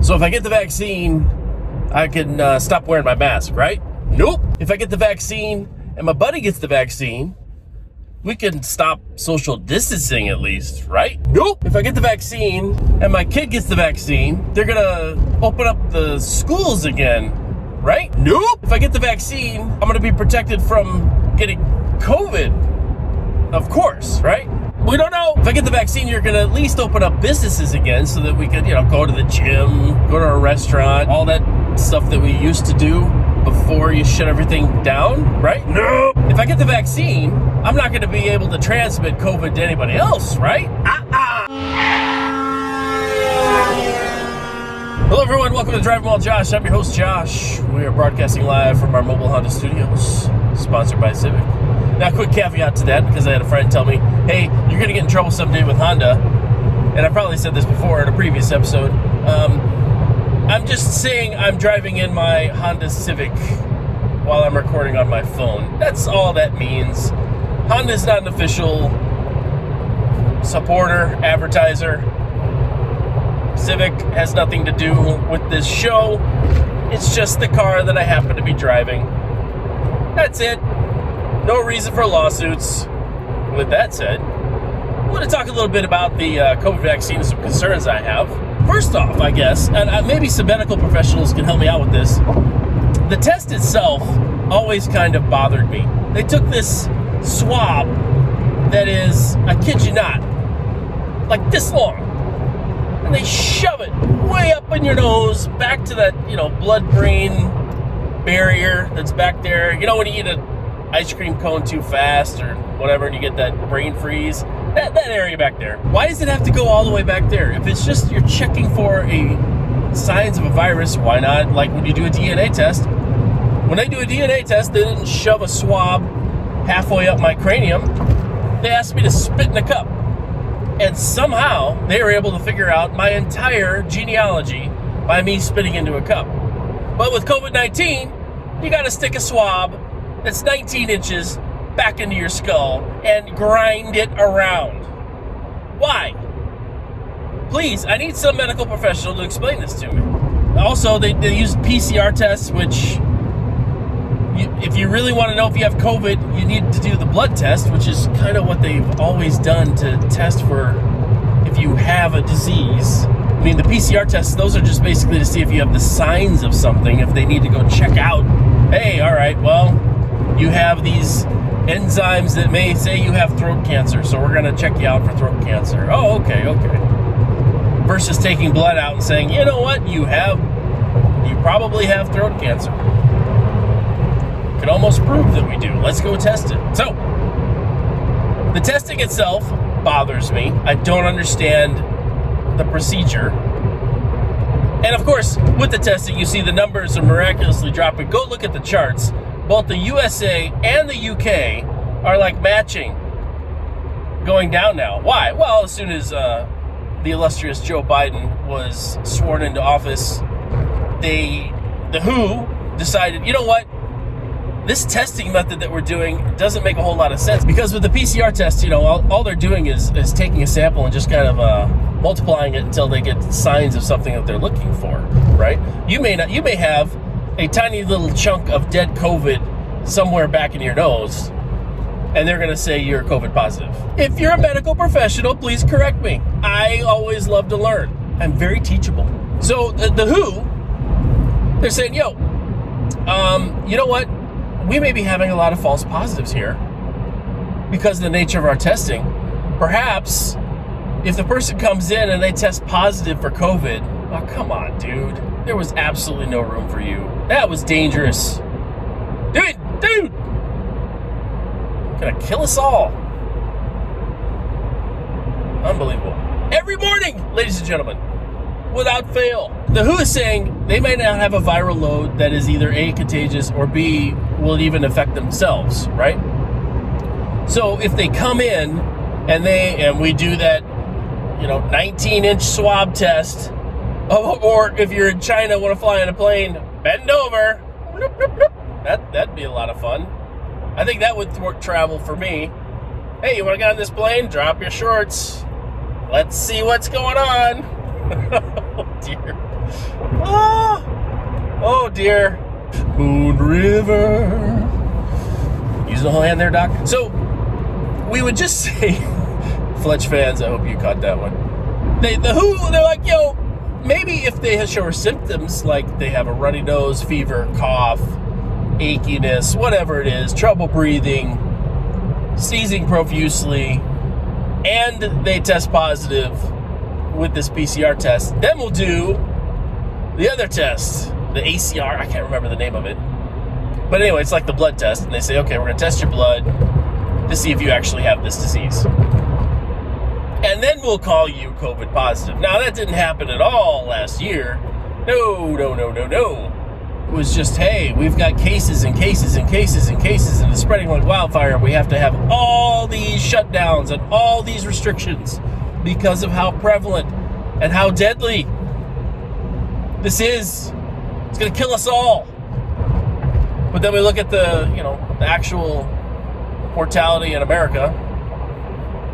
So if I get the vaccine, I can stop wearing my mask, right? Nope. If I get the vaccine and my buddy gets the vaccine, we can stop social distancing at least, right? Nope. If I get the vaccine and my kid gets the vaccine, they're gonna open up the schools again, right? Nope. If I get the vaccine, I'm gonna be protected from getting COVID, of course, right? We don't know. If I get the vaccine, you're gonna at least open up businesses again so that we could, go to the gym, go to a restaurant, all that stuff that we used to do before you shut everything down, right? No. If I get the vaccine, I'm not gonna be able to transmit COVID to anybody else, right? Hello everyone, welcome to Driving While Josh. I'm your host Josh. We are broadcasting live from our mobile Honda studios, sponsored by Civic. Now, quick caveat to that, because I had a friend tell me, hey, you're gonna get in trouble someday with Honda. And I probably said this before in a previous episode. I'm just saying I'm driving in my Honda Civic while I'm recording on my phone. That's all that means. Honda's not an official supporter, advertiser. Civic has nothing to do with this show. It's just the car that I happen to be driving. That's it. No reason for lawsuits. With that said, I want to talk a little bit about the COVID vaccine and some concerns I have. First off, I guess, and maybe some medical professionals can help me out with this, the test itself always kind of bothered me. They took this swab that is, I kid you not, like this long, and they shove it way up in your nose, back to that, blood-brain barrier that's back there. You know when you eat an ice cream cone too fast or whatever and you get that brain freeze? That area back there. Why does it have to go all the way back there? If it's just you're checking for signs of a virus, why not, like when you do a DNA test? When they do a DNA test, they didn't shove a swab halfway up my cranium. They asked me to spit in a cup. And somehow they were able to figure out my entire genealogy by me spitting into a cup. But with COVID-19, you gotta stick a swab that's 19 inches back into your skull and grind it around. Why? Please, I need some medical professional to explain this to me. Also, they use PCR tests, which, if you really want to know if you have COVID, you need to do the blood test, which is kind of what they've always done to test for if you have a disease. I mean, the PCR tests, those are just basically to see if you have the signs of something, if they need to go check out, hey, all right, well, you have these enzymes that may say you have throat cancer, so we're going to check you out for throat cancer. Oh, okay. Versus taking blood out and saying, you know what, you probably have throat cancer. Can almost prove that we do. Let's go test it. So, the testing itself bothers me. I don't understand the procedure. And of course, with the testing, you see the numbers are miraculously dropping. Go look at the charts. Both the USA and the UK are like matching, going down now. Why? Well, as soon as the illustrious Joe Biden was sworn into office, the WHO decided, you know what? This testing method that we're doing doesn't make a whole lot of sense, because with the PCR test, all they're doing is taking a sample and just kind of multiplying it until they get signs of something that they're looking for, right? You may have a tiny little chunk of dead COVID somewhere back in your nose, and they're going to say you're COVID positive. If you're a medical professional, please correct me. I always love to learn. I'm very teachable. So the WHO, they're saying, you know what? We may be having a lot of false positives here because of the nature of our testing. Perhaps if the person comes in and they test positive for COVID, oh, come on, dude. There was absolutely no room for you. That was dangerous. Dude! Gonna kill us all. Unbelievable. Every morning, ladies and gentlemen, without fail. The WHO is saying they may not have a viral load that is either A, contagious, or B, will even affect themselves, right? So if they come in and we do that, 19-inch swab test, or if you're in China, want to fly on a plane, bend over. That'd be a lot of fun. I think that would thwart travel for me. Hey, you want to get on this plane? Drop your shorts. Let's see what's going on. Oh, dear. Oh dear. Moon River. Using the whole hand there, Doc. So we would just say, Fletch fans, I hope you caught that one. They're like, yo, maybe if they show symptoms like they have a runny nose, fever, cough, achiness, whatever it is, trouble breathing, sneezing profusely, and they test positive with this PCR test, then we'll do the other test, the ACR. I can't remember the name of it. But anyway, it's like the blood test, and they say, okay, we're going to test your blood to see if you actually have this disease. And then we'll call you COVID positive. Now, that didn't happen at all last year. No. It was just, hey, we've got cases and cases and cases and cases, and it's spreading like wildfire. We have to have all these shutdowns and all these restrictions because of how prevalent and how deadly this is. It's going to kill us all. But then we look at the actual mortality in America.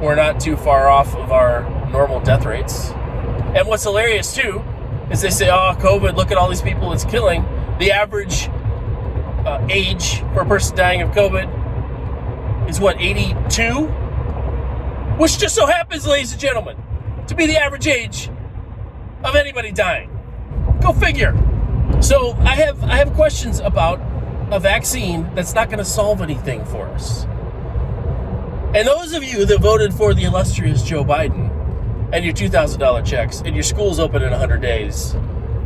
We're not too far off of our normal death rates. And what's hilarious, too, is they say, oh, COVID, look at all these people it's killing. The average age for a person dying of COVID is, 82? Which just so happens, ladies and gentlemen, to be the average age of anybody dying. Go figure. So I have questions about a vaccine that's not going to solve anything for us. And those of you that voted for the illustrious Joe Biden and your $2,000 checks and your school's open in 100 days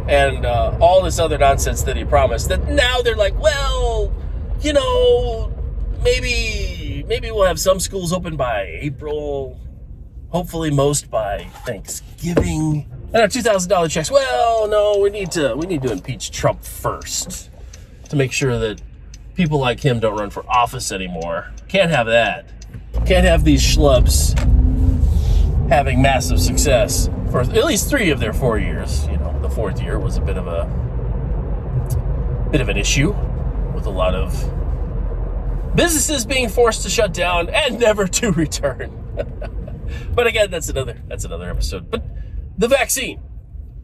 and all this other nonsense that he promised, that now they're like, well, maybe we'll have some schools open by April, hopefully most by Thanksgiving. And our $2,000 checks, well, no, we need to impeach Trump first to make sure that people like him don't run for office anymore. Can't have that. Can't have these schlubs having massive success for at least 3 of their 4 years. The 4th year was a bit of an issue with a lot of businesses being forced to shut down and never to return. But again, that's another episode. But the vaccine,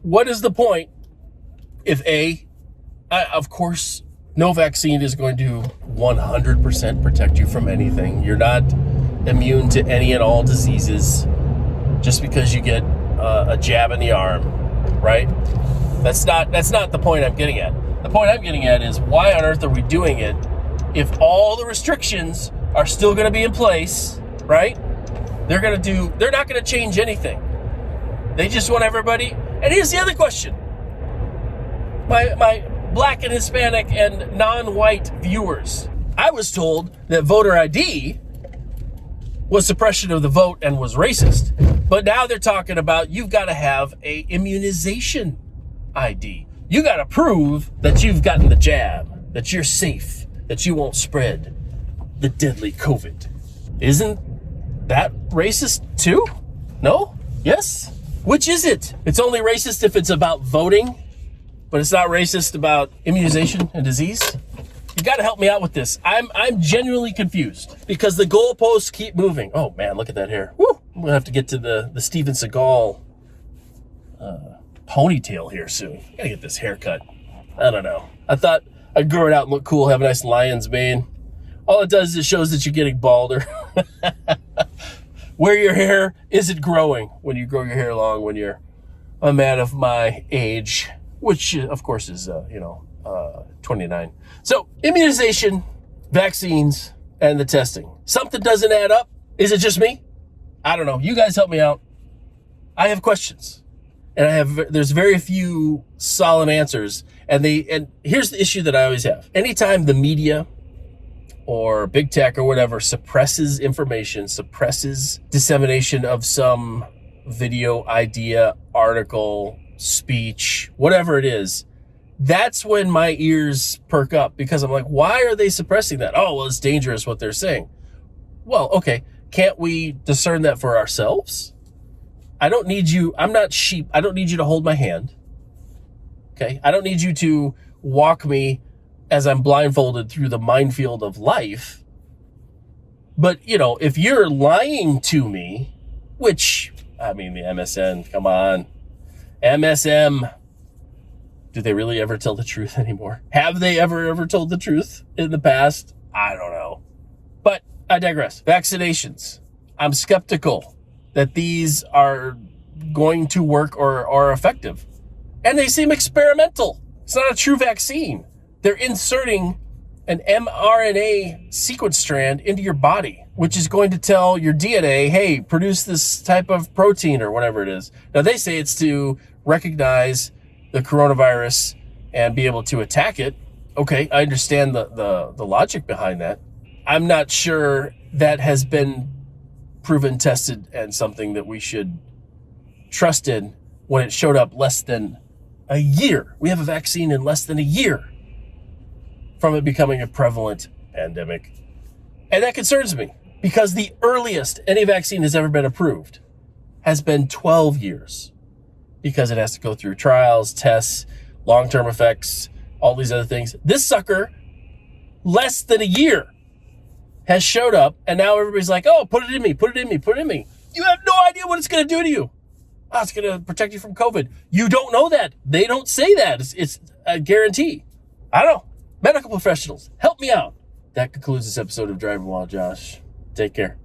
what is the point if of course, no vaccine is going to 100% protect you from anything. You're not immune to any and all diseases just because you get a jab in the arm, right? That's not the point I'm getting at. The point I'm getting at is, why on earth are we doing it if all the restrictions are still going to be in place, right? They're not going to change anything. They just want everybody. And here's the other question. My Black and Hispanic and non-white viewers, I was told that voter ID was suppression of the vote and was racist. But now they're talking about you've got to have a immunization ID. You got to prove that you've gotten the jab, that you're safe, that you won't spread the deadly COVID. Isn't that racist too? No? Yes? Which is it? It's only racist if it's about voting, but it's not racist about immunization and disease? You got to help me out with this. I'm genuinely confused because the goalposts keep moving. Oh man, look at that hair. Woo! I'm gonna have to get to the Steven Seagal ponytail here soon. Gotta get this haircut. I don't know. I thought I'd grow it out and look cool, have a nice lion's mane. All it does is shows that you're getting balder. Where your hair isn't growing when you grow your hair long when you're a man of my age, which of course is 29. So immunization, vaccines, and the testing. Something doesn't add up. Is it just me? I don't know. You guys help me out. I have questions, and there's very few solid answers. And here's the issue that I always have. Anytime the media or big tech or whatever suppresses information, suppresses dissemination of some video, idea, article, speech, whatever it is, that's when my ears perk up, because I'm like, why are they suppressing that? Oh, well, it's dangerous what they're saying. Well, okay, can't we discern that for ourselves? I don't need you. I'm not sheep. I don't need you to hold my hand. Okay. I don't need you to walk me as I'm blindfolded through the minefield of life. But, if you're lying to me, which, the MSN, come on, MSM, Do they really ever tell the truth anymore? Have they ever told the truth in the past? I don't know. But I digress. Vaccinations. I'm skeptical that these are going to work or are effective. And they seem experimental. It's not a true vaccine. They're inserting an mRNA sequence strand into your body, which is going to tell your DNA, hey, produce this type of protein or whatever it is. Now, they say it's to recognize the coronavirus and be able to attack it. Okay, I understand the logic behind that. I'm not sure that has been proven, tested, and something that we should trust in when it showed up less than a year. We have a vaccine in less than a year from it becoming a prevalent pandemic. And that concerns me because the earliest any vaccine has ever been approved has been 12 years because it has to go through trials, tests, long-term effects, all these other things. This sucker, less than a year, has showed up, and now everybody's like, oh, put it in me, put it in me, put it in me. You have no idea what it's going to do to you. Oh, it's going to protect you from COVID. You don't know that. They don't say that. It's a guarantee. I don't know. Medical professionals, help me out. That concludes this episode of Driving While Josh. Take care.